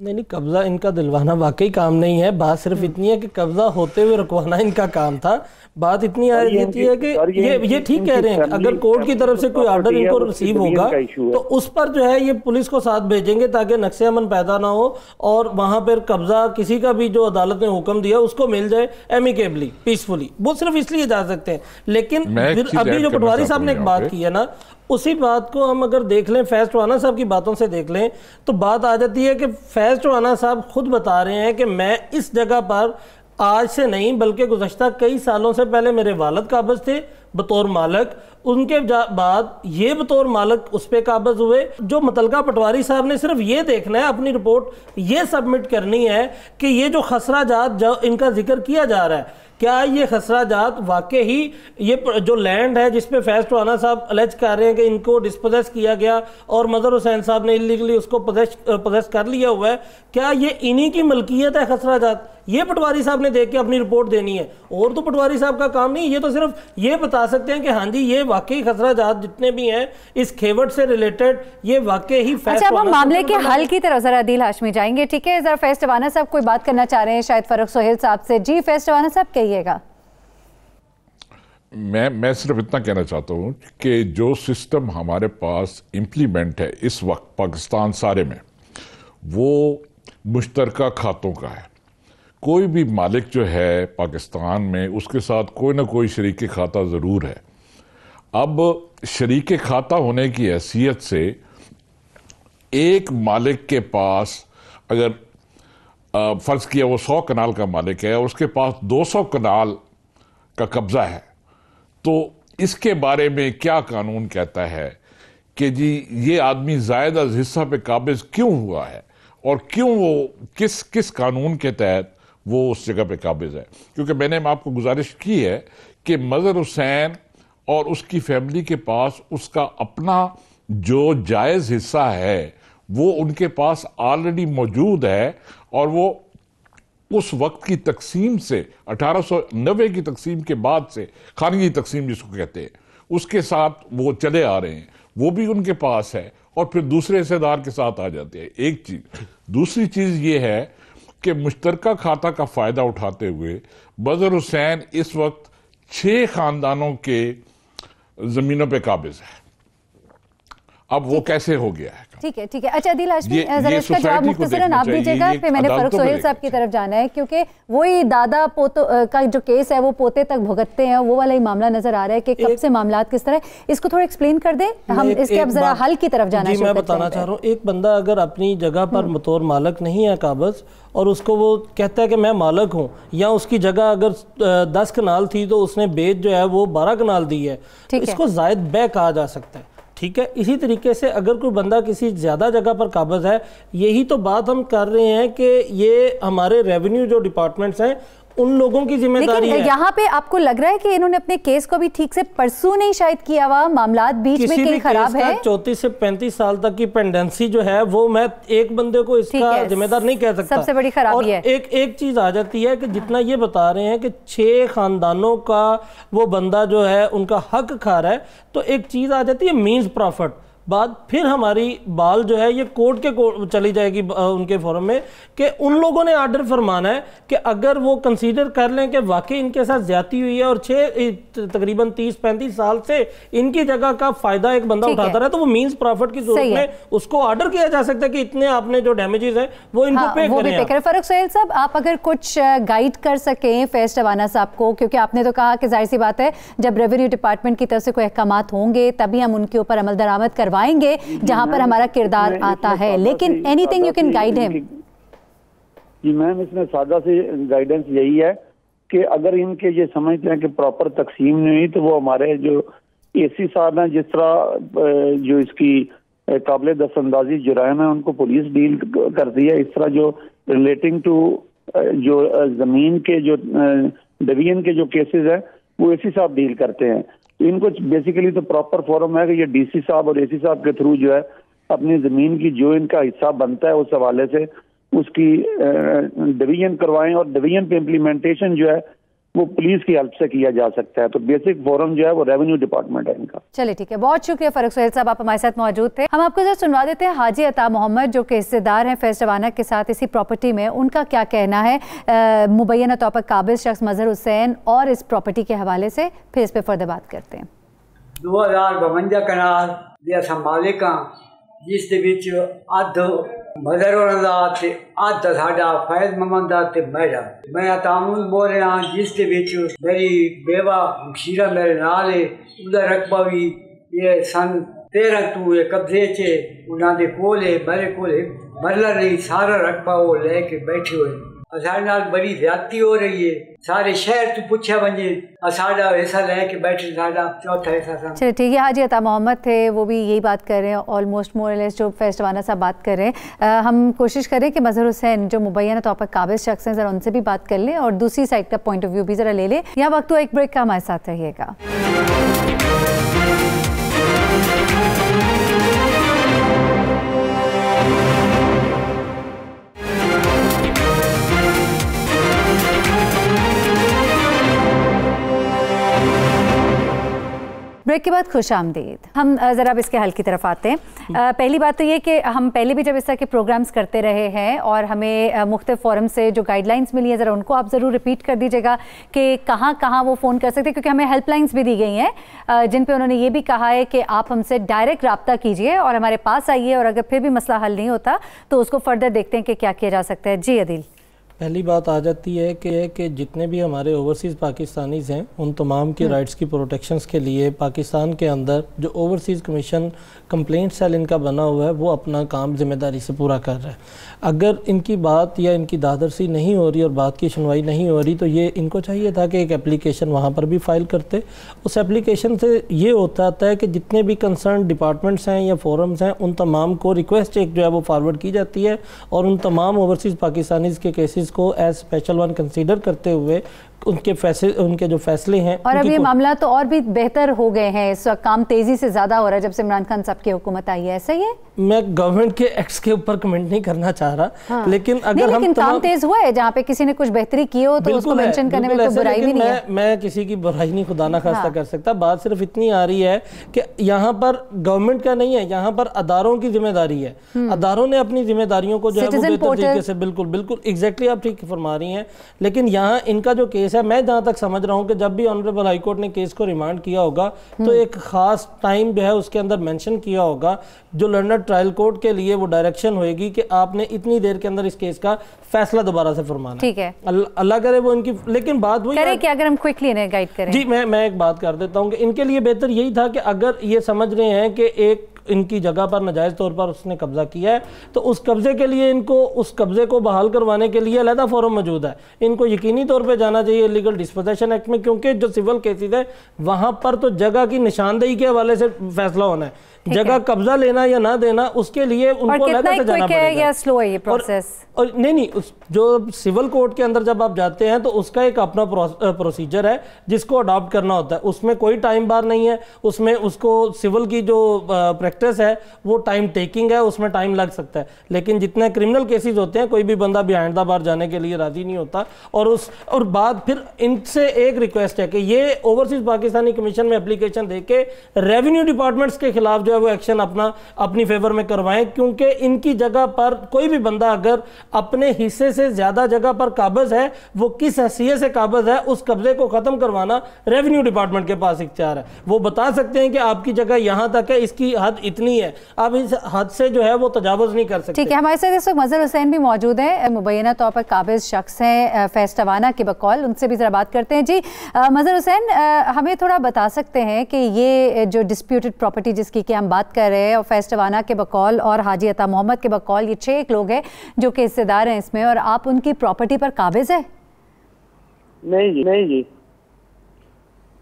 नहीं, कब्जा इनका दिलवाना वाकई काम नहीं है। बात सिर्फ इतनी है कि कब्जा होते हुए रुकवाना इनका काम था। बात इतनी आ रही है कि ये ठीक कह रहे हैं, अगर कोर्ट की तरफ से कोई ऑर्डर इनको रिसीव होगा तो उस पर जो है ये पुलिस को साथ भेजेंगे ताकि नक्शे अमन पैदा ना हो और वहां पर कब्जा किसी का भी जो अदालत ने हुक्म दिया उसको मिल जाए एमिकेबली, पीसफुली। वो सिर्फ इसलिए जा सकते हैं। लेकिन अभी जो पटवारी साहब ने एक बात की है ना, उसी बात को हम अगर देख लें, फैज़ टोहाना साहब की बातों से देख लें तो बात आ जाती है कि फैज़ टोहाना साहब खुद बता रहे हैं कि मैं इस जगह पर आज से नहीं बल्कि गुज़श्ता कई सालों से पहले मेरे वालिद काबिज़ थे बतौर मालिक, उनके बाद ये बतौर मालिक उस पर काबिज़ हुए। जो मुतलका पटवारी साहब ने सिर्फ ये देखना है, अपनी रिपोर्ट ये सबमिट करनी है कि ये जो खसरा जात जो इनका जिक्र किया जा रहा है, क्या ये खसरा जात वाकई ही ये जो लैंड है जिसपे फैज़ टोहाना साहब अलेज कर रहे हैं कि इनको डिस्पोजेस किया गया और मजहर हुसैन साहब ने इलीगली उसको पोजेस कर लिया हुआ है, क्या ये इन्हीं की मलकियत है खसरा जात? ये पटवारी साहब ने देख के अपनी रिपोर्ट देनी है और तो पटवारी साहब का काम नहीं। ये तो सिर्फ ये बता सकते हैं कि हाँ जी ये वाकई खसरा जात जितने भी हैं इस खेवट से रिलेटेड ये वाकई ही फैज़। अच्छा, अब हम मामले के हल की तरफ जरा अदील हाशमी जाएंगे, ठीक है? जरा फैज़ टोहाना साहब कोई बात करना चाह रहे हैं शायद फरूख सोहेल साहब से। जी फैज़ टोहाना साहब कहिएगा। मैं सिर्फ इतना कहना चाहता हूं कि जो सिस्टम हमारे पास इम्प्लीमेंट है इस वक्त पाकिस्तान सारे में, वो मुश्तरका खातों का है। कोई भी मालिक जो है पाकिस्तान में उसके साथ कोई ना कोई शरीक खाता ज़रूर है। अब शरीक खाता होने की हैसियत से एक मालिक के पास अगर फर्ज किया वो 100 कनाल का मालिक है और उसके पास 200 कनाल का कब्जा है, तो इसके बारे में क्या कानून कहता है कि जी ये आदमी ज़ायदा हिस्सा पे काबिज क्यों हुआ है और क्यों वो किस कानून के तहत वो उस जगह पे काबिज है? क्योंकि मैंने आपको गुजारिश की है कि मजहर हुसैन और उसकी फैमिली के पास उसका अपना जो जायज़ हिस्सा है वो उनके पास ऑलरेडी मौजूद है और वो उस वक्त की तकसीम से 1890 की तकसीम के बाद से खानगी तकसीम जिसको कहते हैं उसके साथ वो चले आ रहे हैं, वो भी उनके पास है और फिर दूसरे हिस्सेदार के साथ आ जाते हैं। एक चीज। दूसरी चीज ये है कि मुश्तरका खाता का फायदा उठाते हुए मजहर हुसैन इस वक्त 6 खानदानों के जमीनों पे काबिज है। اب وہ کیسے ہو گیا ہے؟ ٹھیک ہے ٹھیک ہے. اچھا عدیل ہاشمی ذرا اس کا جواب مختصراً آپ دیجیے گا, پھر میں نے فاروق سہیل صاحب کی طرف جانا ہے, کیونکہ وہی دادا پوتوں کا جو کیس ہے وہ پوتے تک بھگتتے ہیں, وہ والا ہی معاملہ نظر آ رہا ہے کہ کب سے معاملات کس طرح, اس کو تھوڑا ایکسپلین کر دیں, ہم اس کے اب ذرا حل کی طرف جانا. جی میں بتانا چاہ رہا ہوں, ایک بندہ اگر اپنی جگہ پر بطور مالک نہیں ہے قابض, اور اس کو وہ کہتا ہے کہ میں مالک ہوں, یا اس کی جگہ اگر 10 کنال تھی تو اس نے بیچ جو ہے وہ 12 کنال دی ہے, تو اس کو زائد بے کہا جا سکتا ہے. ٹھیک ہے, اسی طریقے سے اگر کوئی بندہ کسی زیادہ جگہ پر قابض ہے, یہی تو بات ہم کر رہے ہیں کہ یہ ہمارے ریونیو جو ڈپارٹمنٹس ہیں ان لوگوں کی ذمہ داری ہے. لیکن یہاں پہ آپ کو لگ رہا ہے کہ انہوں نے اپنے کیس کو بھی ٹھیک سے پرسو نہیں شاید کیا ہوا, معاملات بیچ میں کہیں خراب ہے. 34 سے 35 سال تک کی پینڈنسی جو ہے وہ میں ایک بندے کو اس کا ذمہ دار نہیں کہہ سکتا. سب سے بڑی خرابی ہے. اور ایک چیز آ جاتی ہے کہ جتنا یہ بتا رہے ہیں کہ 6 خاندانوں کا وہ بندہ جو ہے ان کا حق کھا رہا ہے, تو ایک چیز آ جاتی ہے مینز پروفٹ. بعد پھر ہماری بال جو ہے یہ کورٹ کے چلی جائے گی ان کے فورم میں, کہ ان لوگوں نے آرڈر فرمانا ہے کہ اگر وہ کنسیڈر کر لیں کہ واقعی ان کے ساتھ زیادتی ہوئی ہے اور تقریباً 30-35 سال سے ان کی جگہ کا فائدہ ایک بندہ اٹھاتا رہا, تو وہ مینز پروفٹ کی صورت میں اس کو آرڈر کیا جا سکتا ہے کہ اتنے آپ نے جو ڈیمیجز ہیں وہ ان کو پے کریں. فاروق سہیل صاحب, آپ اگر کچھ گائیڈ کر سکیں فیض ٹوانا صاحب کو, کیونکہ آپ نے تو کہا کہ ظاہر سی بات ہے جب ریونیو ڈپارٹمنٹ کی طرف سے کوئی احکامات ہوں گے تبھی ہم ان کے اوپر عمل درآمد کروائیں گے جہاں پر ہمارا کردار آتا ہے, لیکن any thing you can guide ہم. جی میم, اس میں سادہ سی گائیڈنس یہی ہے کہ اگر ان کے یہ سمجھتے ہیں کہ پراپر تقسیم نہیں ہوئی, تو وہ ہمارے جو اے سی صاحب ہیں, جس طرح جو اس کی قابل دست اندازی جرائم ہے ان کو پولیس ڈیل کرتی ہے, اس طرح جو ریلیٹنگ ٹو جو زمین کے جو ڈویژن کے جو کیسز ہیں وہ اے سی صاحب ڈیل کرتے ہیں. ان کو بیسیکلی تو پراپر فورم ہے کہ یہ ڈی سی صاحب اور اے سی صاحب کے تھرو جو ہے اپنی زمین کی جو ان کا حصہ بنتا ہے اس حوالے سے اس کی ڈویژن کروائیں, اور ڈویژن پہ امپلیمنٹیشن جو ہے وہ پولیس کی ہیلپ سے کیا جا سکتا ہے. تو بیسک فورم جو ہے وہ ریونیو ڈپارٹمنٹ ہے ان کا. چلے ٹھیک ہے, بہت شکریہ فاروق سہیل صاحب, آپ ہمارے ساتھ موجود تھے. ہم آپ کو ذرا سنوا دیتے ہیں حاجی عطا محمد جو کہ حصے دار ہیں فیض ٹوانا کے ساتھ اسی پراپرٹی میں, ان کا کیا کہنا ہے مبینہ طور پر قابض شخص مظہر حسین اور اس پراپرٹی کے حوالے سے, پھر اس پہ فردر بات کرتے ہیں. 2052 کنال ਦੇ ਅਸਾਂ ਮਾਲਿਕ ਹਾਂ, ਜਿਸ ਦੇ ਵਿੱਚ ਅੱਧ ਮਦਰ ਹੋਰਾਂ ਦਾ ਤੇ ਅੱਧ ਸਾਡਾ ਫੈਜ਼ ਮੁਹੰਮਦ ਦਾ ਤੇ ਮੇਰਾ. ਮੈਂ ਤਾਮੁਲ ਬੋਲ ਰਿਹਾ, ਜਿਸ ਦੇ ਵਿੱਚ ਮੇਰੀ ਬੇਵਾ ਮਖੀਰਾ ਮੇਰੇ ਨਾਲ ਹੈ, ਉਹਦਾ ਰਕਬਾ ਵੀ ਇਹ ਸਨ 13 ਤੋਂ ਇਹ ਕਬਜ਼ੇ 'ਚ ਉਹਨਾਂ ਦੇ ਕੋਲ ਹੈ, ਮੇਰੇ ਕੋਲ ਹੈ ਮਰਲਾ ਨਹੀਂ, ਸਾਰਾ ਰਕਬਾ ਉਹ ਲੈ ਕੇ ਬੈਠੇ ਹੋਏ. سارے نال بڑی زیادتی ہو رہی ہے, سارے شہر تو پوچھا ونجے ساڈا حصہ لے کے بیٹھے, ساڈا چوتھا حصہ. چلے ٹھیک ہے, حاجی عطا محمد تھے, وہ بھی یہی بات کر رہے ہیں آلموسٹ مور لیس جو فیض ٹوانا صاحب بات کر رہے ہیں. ہم کوشش کریں کہ مظہر حسین جو مبینہ طور پر قابض شخص ہیں ذرا ان سے بھی بات کر لیں اور دوسری سائڈ کا پوائنٹ آف ویو بھی ذرا لے لیں. یہاں وقت ہوا ایک بریک کا, ہمارے ساتھ رہیے گا. بریک کے بعد خوش آمدید. ہم ذرا اب اس کے حل کی طرف آتے ہیں. پہلی بات تو یہ کہ ہم پہلے بھی جب اس طرح کے پروگرامز کرتے رہے ہیں اور ہمیں مختلف فورم سے جو گائیڈ لائنز ملی ہیں ذرا ان کو آپ ضرور ریپیٹ کر دیجیے گا کہ کہاں کہاں وہ فون کر سکتے ہیں, کیونکہ ہمیں ہیلپ لائنز بھی دی گئی ہیں جن پہ انہوں نے یہ بھی کہا ہے کہ آپ ہم سے ڈائریکٹ رابطہ کیجیے اور ہمارے پاس آئیے, اور اگر پھر بھی مسئلہ حل نہیں ہوتا تو اس کو فردر دیکھتے ہیں کہ کیا کیا جا سکتا ہے. جی عدیل. پہلی بات آ جاتی ہے کہ جتنے بھی ہمارے اوورسیز پاکستانیز ہیں ان تمام کی رائٹس کی پروٹیکشنز کے لیے پاکستان کے اندر جو اوورسیز کمیشن کمپلینٹ سیل ان کا بنا ہوا ہے وہ اپنا کام ذمہ داری سے پورا کر رہا ہے. اگر ان کی بات یا ان کی دادرسی نہیں ہو رہی اور بات کی سنوائی نہیں ہو رہی تو یہ ان کو چاہیے تھا کہ ایک اپلیکیشن وہاں پر بھی فائل کرتے. اس اپلیکیشن سے یہ ہوتا ہے کہ جتنے بھی کنسرن ڈپارٹمنٹس ہیں یا فورمز ہیں ان تمام کو ریکویسٹ ایک جو ہے وہ فارورڈ کی جاتی ہے, اور ان تمام اوورسیز پاکستانیز کے کیسز کو ایز اسپیشل ون کنسیڈر کرتے ہوئے ان کے جو فیصلے ہیں. اور اب یہ معاملہ تو اور بھی بہتر ہو گئے ہیں, اس وقت کام تیزی سے زیادہ ہو رہا ہے جب سے عمران خان صاحب کی حکومت آئی ہے, ایسا ہی ہے؟ میں گورنمنٹ کے ایکٹس کے اوپر کمنٹ نہیں کرنا چاہ رہا, لیکن اگر ہم کام تیز ہوا ہے جہاں پہ کسی نے کچھ بہتری کی ہو تو اس کو مینشن کرنے میں کوئی برائی بھی نہیں ہے. میں کسی کی برائی نہیں خدا نہ خواستہ کر سکتا. بات صرف اتنی آ رہی ہے کہ یہاں پر گورنمنٹ کا نہیں ہے, یہاں پر اداروں کی ذمہ داری ہے. اداروں نے اپنی ذمہ داریوں کو جو ہے وہ بہتر طریقے سے بالکل ایگزیکٹلی آپ ٹھیک فرما رہی ہیں. لیکن یہاں ان کا جو کیس کیس ہے. میں جہاں تک سمجھ رہا ہوں کہ جب بھی آنریبل ہائی کورٹ نے کیس کو ریمانڈ کیا ہوگا تو ایک خاص ٹائم جو ہے اس کے اندر مینشن کیا ہوگا جو لنڈن ٹرائل کورٹ کے لیے وہ ڈائریکشن ہوئے گی کہ آپ نے اتنی دیر کے اندر اس کیس کا فیصلہ دوبارہ سے فرمانا. ٹھیک ہے, اللہ کرے وہ ان کی. لیکن بات وہی کرے کہ اگر ہم کوئکلی انہیں گائیڈ کریں. جی میں ایک بات کر دیتا ہوں کہ ان کے لیے بہتر یہی تھا کہ اگر یہ سمجھ رہے ہیں کہ ایک ان کی جگہ پر ناجائز طور پر اس نے قبضہ کیا ہے تو اس قبضے کے لیے ان کو اس قبضے کو بحال کروانے کے لیے علیحدہ فورم موجود ہے. ان کو یقینی طور پہ جانا چاہیے لیگل ڈسپوزیشن ایکٹ میں, کیونکہ جو سول کیسز ہے وہاں پر تو جگہ کی نشاندہی کے حوالے سے فیصلہ ہونا ہے. جگہ قبضہ لینا یا نہ دینا اس کے لیے ان کو علیحدہ سے جانا پڑے گا. یا سلو ہے یہ پروسیس؟ اور نہیں جو سول کورٹ کے اندر جب آپ جاتے ہیں تو اس کا ایک اپنا پروسیجر ہے جس کو اڈاپٹ کرنا ہوتا ہے. اس میں کوئی ٹائم بار نہیں ہے, اس میں اس کو سول کی جو پریکٹس ہے وہ ٹائم ٹیکنگ ہے, اس میں ٹائم لگ سکتا ہے. لیکن جتنے کرمنل کیسز ہوتے ہیں کوئی بھی بندہ بیہائنڈ دا بار جانے کے لیے راضی نہیں ہوتا. اور بعد پھر ان سے ایک ریکویسٹ ہے کہ یہ اوورسیز پاکستانی کمیشن میں اپلیکیشن دے کے ریونیو ڈپارٹمنٹس کے خلاف جو ہے وہ ایکشن اپنی فیور میں کروائیں, کیونکہ ان کی جگہ پر کوئی بھی بندہ اگر اپنے حصے سے زیادہ جگہ پر قابض ہے, وہ کس حیثیت سے قابض ہے, اس قبضے کو ختم کروانا ریونیو ڈپارٹمنٹ کے پاس اختیار ہے. وہ بتا سکتے ہیں کہ آپ کی جگہ یہاں تک ہے, اس کی حد اتنی ہے, آپ اس حد سے جو ہے وہ تجاوز نہیں کر سکتے. ٹھیک ہے, ہمارے ساتھ اس وقت مظہر حسین بھی موجود ہیں, مبینہ طور پر قابض شخص ہیں فیض ٹوانا کے بقول. ان سے بھی ذرا بات کرتے ہیں. جی مظہر حسین, ہمیں تھوڑا بتا سکتے ہیں کہ یہ جو ڈسپیوٹڈ پراپرٹی جس کی کہ ہم بات کر رہے ہیں, اور فیض ٹوانا کے بقول اور حاجی عطا محمد کے بقول, یہ 6 لوگ ہیں جو کہ حصے دار ہیں اس میں, اور آپ ان کی پراپرٹی پر قابض ہے؟ نہیں جی.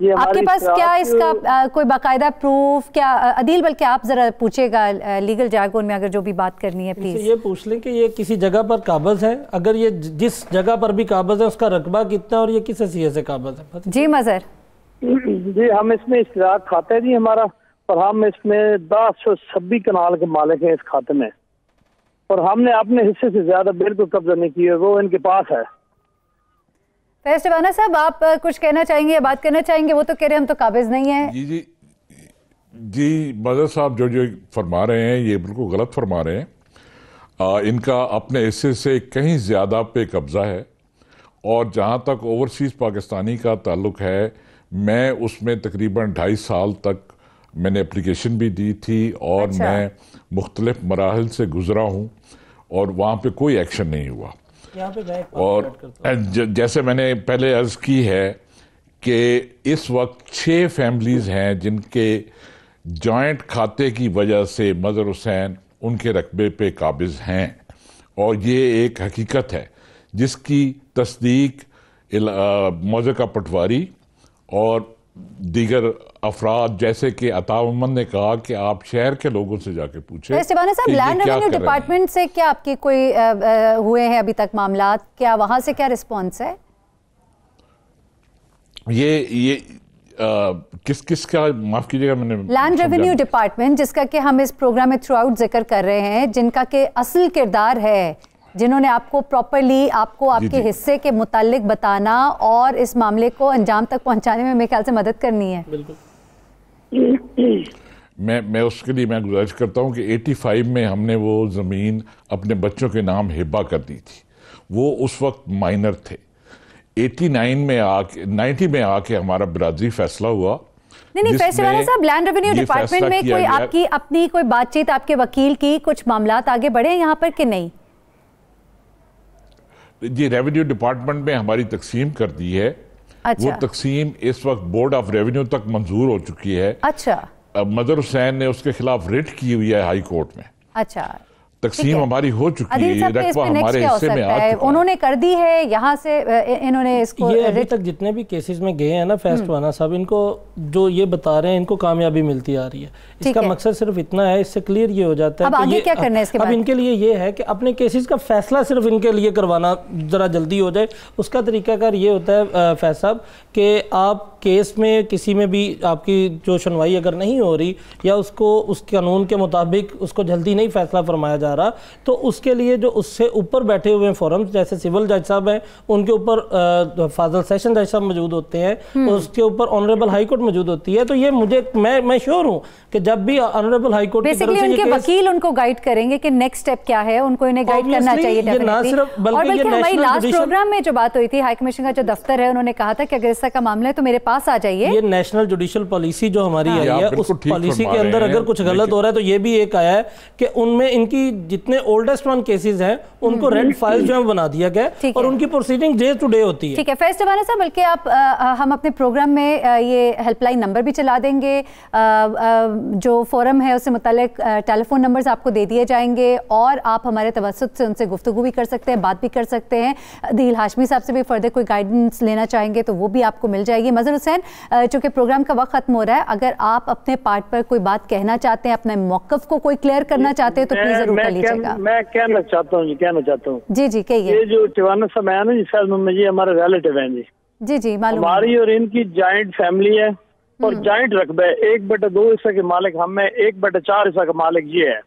آپ کے پاس کیا اس کا کوئی باقاعدہ پروف کیا عدیل, بلکہ آپ ذرا پوچھے گا لیگل جارگون میں اگر جو بھی بات کرنی ہے پلیز. یہ پوچھ لیں کہ یہ کسی جگہ پر قابض ہے, اگر یہ جس جگہ پر بھی قابض ہے اس کا رقبہ کتنا ہے اور یہ کس حیثیت سے قابض ہے؟ جی مظہر. جی ہم اس میں اشتراک کھاتے ہیں جی ہمارا, اور ہم اس میں 1026 کنال کے مالک ہیں اس کھاتے میں, اور ہم نے اپنے حصے سے زیادہ بالکل قبضہ نہیں کیا, وہ ان کے پاس ہے. فیض ٹوانا صاحب, آپ کچھ کہنا چاہیں گے یا بات کرنا چاہیں گے؟ وہ تو کہہ رہے ہیں ہم تو قابض نہیں ہیں. جی مظہر صاحب جو فرما رہے ہیں یہ بالکل غلط فرما رہے ہیں. ان کا اپنے حصے سے کہیں زیادہ پہ قبضہ ہے, اور جہاں تک اوورسیز پاکستانی کا تعلق ہے, میں اس میں تقریباً 2.5 سال تک میں نے اپلیکیشن بھی دی تھی, اور میں مختلف مراحل سے گزرا ہوں, اور وہاں پہ کوئی ایکشن نہیں ہوا. اور جیسے میں نے پہلے عرض کی ہے کہ اس وقت 6 فیملیز ہیں جن کے جوائنٹ کھاتے کی وجہ سے مظہر حسین ان کے رقبے پہ قابض ہیں, اور یہ ایک حقیقت ہے جس کی تصدیق موضح پٹواری اور دیگر افراد جیسے کہ عطا محمد نے کہا کہ آپ شہر کے لوگوں سے جا کے پوچھیں. ٹوانا صاحب, لینڈ ریونیو ڈپارٹمنٹ سے کیا آپ کی کوئی ہوئے ہیں ابھی تک معاملات, کیا وہاں سے کیا رسپانس ہے؟ یہ کس کا معاف کیجیے گا, میں نے لینڈ ریونیو ڈپارٹمنٹ جس کا کہ ہم اس پروگرام میں تھرو آؤٹ ذکر کر رہے ہیں, جن کا کہ اصل کردار ہے, جنہوں نے آپ کو پراپرلی آپ کو آپ کے حصے کے متعلق بتانا اور اس معاملے کو انجام تک پہنچانے میں میرے خیال سے مدد کرنی ہے. میں اس کے لیے میں گزارش کرتا ہوں کہ 85 میں ہم نے وہ زمین اپنے بچوں کے نام ہبہ کر دی تھی, وہ اس وقت مائنر تھے. 89 میں 90 میں آ کے ہمارا برادری فیصلہ ہوا. نہیں فیض ٹوانا صاحب, لینڈ ریونیو ڈپارٹمنٹ میں کوئی آپ کی اپنی کوئی بات چیت آپ کے وکیل کی, کچھ معاملات آگے بڑھے یہاں پر کہ نہیں؟ جی ریونیو ڈپارٹمنٹ میں ہماری تقسیم کر دی ہے. وہ تقسیم اس وقت بورڈ آف ریونیو تک منظور ہو چکی ہے. اچھا, مظہر حسین نے اس کے خلاف ریٹ کی ہوئی ہے ہائی کورٹ میں. اچھا, تقسیم ہماری ہو چکی ہے, رقبہ ہمارے حصے میں آ چکا. انہوں نے کر دی ہے یہاں سے, انہوں نے اس کو یہ ابھی تک جتنے بھی کیسز میں گئے ہیں نا فیض ٹوانا صاحب, ان کو جو یہ بتا رہے ہیں ان کو کامیابی ملتی آ رہی ہے. اس کا مقصد صرف اتنا ہے, اس سے کلیئر یہ ہو جاتا ہے اب آگے کیا کرنا ہے اس کے بعد. اب ان کے لیے یہ ہے کہ اپنے کیسز کا فیصلہ صرف ان کے لیے کروانا ذرا جلدی ہو جائے. اس کا طریقہ کار یہ ہوتا ہے فیض صاحب کہ آپ केस में किसी में भी आपकी जो सुनवाई अगर नहीं हो रही या उसको उस कानून के मुताबिक उसको जल्दी नहीं फैसला फरमाया जा रहा, तो उसके लिए जो उससे ऊपर बैठे हुए फोरम्स जैसे सिविल जज साहब हैं, उनके ऊपर फाजिल सेशन जज साहब मौजूद होते हैं, उसके ऊपर ऑनरेबल हाई कोर्ट मौजूद होती है। तो ये मुझे मैं श्योर हूँ कि जब भी ऑनरेबल हाई कोर्ट बेसिकली उनके वकील उनको गाइड करेंगे कि नेक्स्ट स्टेप क्या है, उनको इन्हें गाइड करना चाहिए डेफिनेटली। और बल्कि हमारी लास्ट प्रोग्राम में जो बात हुई थी, हाई कमीशन का जो दफ्तर है, उन्होंने कहा था कि अगर इस तरह का मामला है तो मेरे पास आ जाइए। ये नेशनल जुडिशियल पॉलिसी जो हमारी आई है, उस पॉलिसी के अंदर अगर कुछ गलत हो रहा है तो ये भी एक आया है कि उनमें इनकी जितने ओल्डेस्ट वन केसेस हैं उनको रेड फाइल जो है बना दिया गया और उनकी प्रोसीडिंग डे टू डे होती है। ठीक है फैज टबाना साहब, बल्कि आप हम अपने प्रोग्राम में ये हेल्पलाइन नंबर भी चला देंगे, जो फोरम है उससे मुतालिक टेलीफोन नंबर्स आपको दे दिए जाएंगे और आप हमारे तवस्सुत से उनसे गुफ्तगू भी कर सकते हैं, बात भी कर सकते हैं। अदील हाशमी साहब से भी फर्दर कोई गाइडेंस लेना चाहेंगे तो वो भी आपको मिल जाएगी। मजहर हुसैन, चूंकि प्रोग्राम का वक्त खत्म हो रहा है, अगर आप अपने पार्ट पर कोई बात कहना चाहते हैं, अपने मौक़िफ़ को कोई क्लियर करना चाहते हैं तो प्लीज जरूर कर लीजिएगा। मैं कहना चाहता हूँ जी जी कहिए। ये जो टिवाना साहब है ना जी, सर जी हमारे रिलेटिव हैं जी। जी जी मालूम। हमारी और इनकी जॉइंट फैमिली है और जॉइंट रकबा है, 1/2 हिस्सा के मालिक हम है, 1/4 हिस्सा का मालिक ये है।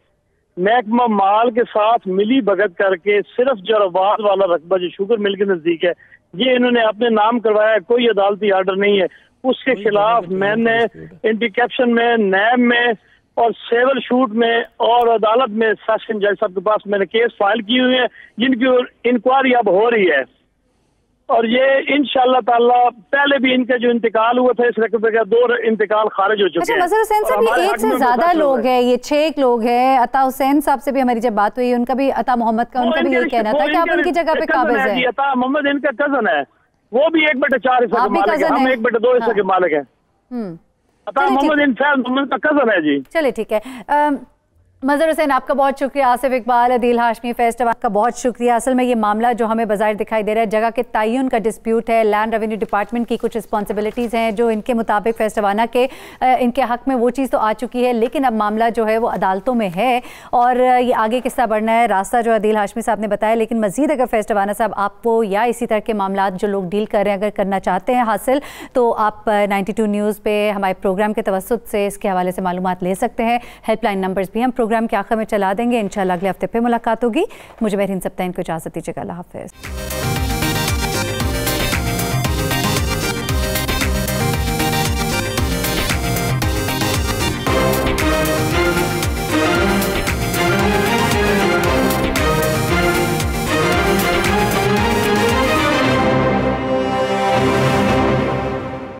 महकमा माल के साथ मिली भगत करके सिर्फ जराबाद वाला रकबा जो शुगर मिल के नजदीक है, ये इन्होंने अपने नाम करवाया, कोई अदालती आर्डर नहीं है। उसके खिलाफ मैंने एंटी कैप्शन में, नैब में और सिविल शूट में और अदालत में सेशन जज साहब के पास मैंने केस फाइल की हुई है, जिनकी इंक्वायरी अब हो रही है। और ये इंशाअल्लाह ताला पहले भी इनका जो इंतकाल हुआ था इस रकबे का 2 इंतकाल खारिज हो चुके हैं। अच्छा मजहर हुसैन साहब, ये 1 से ज्यादा लोग हैं, ये 6 लोग हैं। अता हुसैन साहब से भी हमारी जब बात हुई, उनका भी, अता मोहम्मद का, उनका भी यही कहना था कि आप उनकी जगह पे काबिज हैं। अता मोहम्मद इनका कजन है, वो भी 1/4 हिस्सा के मालिक है, हम 1/2 हिस्सा के मालिक है। अता मोहम्मद इन फैज मोहम्मद का कजन है जी। चलिए ठीक है। मजहर हुसैन आपका बहुत शुक्रिया, आसिफ इकबाल, अदील हाशमी, फैज टबाना का बहुत शुक्रिया। असल में ये मामला जो हमें बाज़ाहिर दिखाई दे रहा है जगह के तयन का डिस्प्यूट है, लैंड रेवेन्यू डिपार्टमेंट की कुछ रिस्पॉन्सिबिलिटीज़ हैं जो इनके मुताबिक फैज टबाना के इनके हक़ में वो चीज़ तो आ चुकी है, लेकिन अब मामला जो है वो अदालतों में है और ये आगे किस तरह बढ़ना है रास्ता जो अदील हाशमी साहब ने बताया। लेकिन मज़ीद अगर फैज टबाना साहब आपको या इसी तरह के मामला जो लोग डील कर रहे हैं अगर करना चाहते हैं हासिल, तो आप 92 न्यूज़ पे हमारे प्रोग्राम के तवस्सुत से इसके हवाले से मालूमात ले सकते हैं। हेल्पलाइन नंबर्स भी हम प्रोग्राम के आखिर में चला देंगे। इंशाल्लाह अगले हफ्ते पे मुलाकात होगी। मुझे मेहरीन सप्ताह को इजाज़त दीजिएगा। अल्लाह हाफ़िज़।